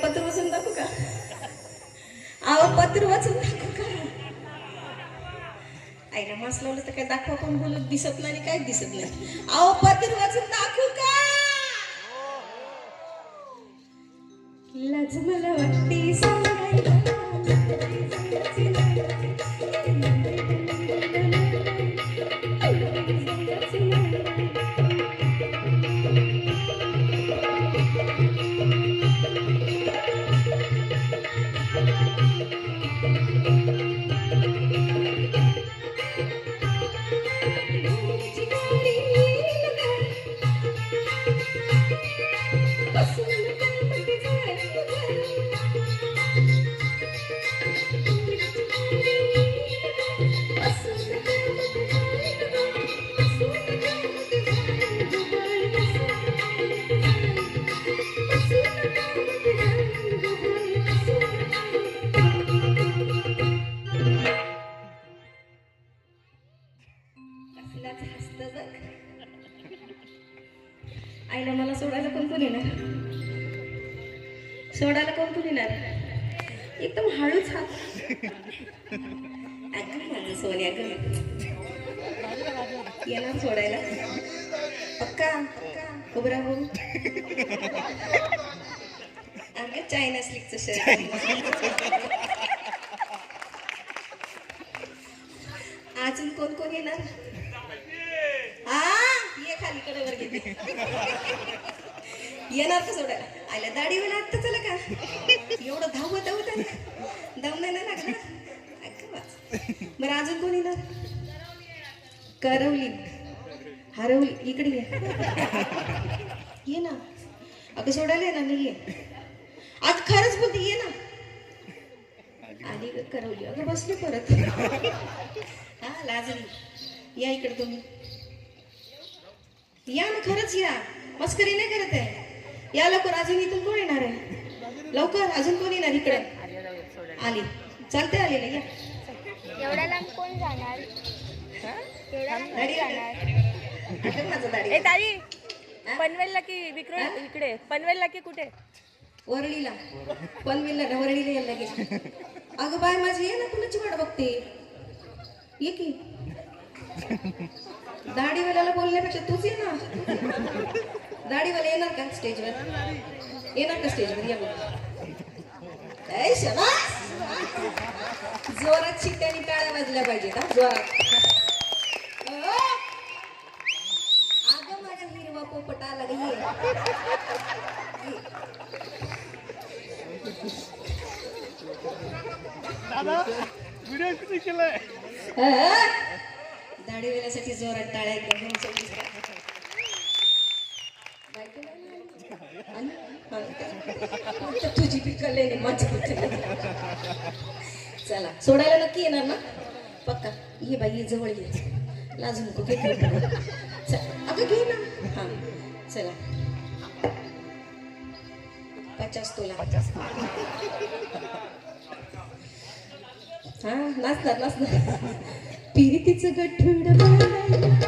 पत्र वाचून दाखवू का? आव पत्र वाचून दाखवू का? आईला मास लावलं तर काय दाखवा पण बोलत दिसत नाही काय दिसत नाही. आव पत्र वाचून दाखवू का? लाज मला वाटते सांगायला. आईला मला सोडायला कोण येणार? सोडायला कोण येणार? एकदम हळूच हात. अगं माझं सोन्या ग येणार सोडायला. पक्का उभरा हो. अगं चायना स्लिकचं शर्ट. अजून कोण येणार? ये खाली कडेवर घेते. येणार का सोडायला? आल्या दाढीवाला आत्ता चला का? एवढं धावत दम नाही ना लागला. बरं अजून कोण येणार? करवली हरवली. इकडे ये ना. अगं सोडायला येणार नाही. ये आज खरंच बोलते. ये ना. आली ग करवली. अगं बसली परत. हा लाजली. या इकडे तुम्ही. या ना खरंच या. मस्करी नाही करत आहे. या लवकर. अजून इथून कोण येणार आहे? लवकर अजून कोण येणार इकडे? आली. चालते आलेलं. या. एवढ्या लांब कोण जाणार? दाढी पनवेलला की विक्रोळ? इकडे पनवेलला की कुठे? वरळीला. पनवेलला वरळीला यायला लागेल. अगं बाय माझी ये ना. कुणाची वाट बघते? ये की. दाढीवाल्याला बोलण्यापेक्षा तूच ये ना. दाढीवाला येणार का स्टेजवर? येणार का स्टेजवर? या बघ. शाबास. जोरात शिट्ट्याने टाळ्या वाजल्या पाहिजेत हा जोरात. अगं माझा हिरवा पोपट आला ग ये. दादा व्हिडिओ किती केलाय दाढी वेळेसाठी जोरात टाळ्या एकदम तुझी पिकले नाही माझी पिकले. चला सोडायला नक्की येणार ना पक्का. ये बाई ये जवळ ये लाजू नको घे. अगं घे ना. हा चला 50 तोला. हा नाचणार नाचणार. पिरीतीचं गठुड बाळाला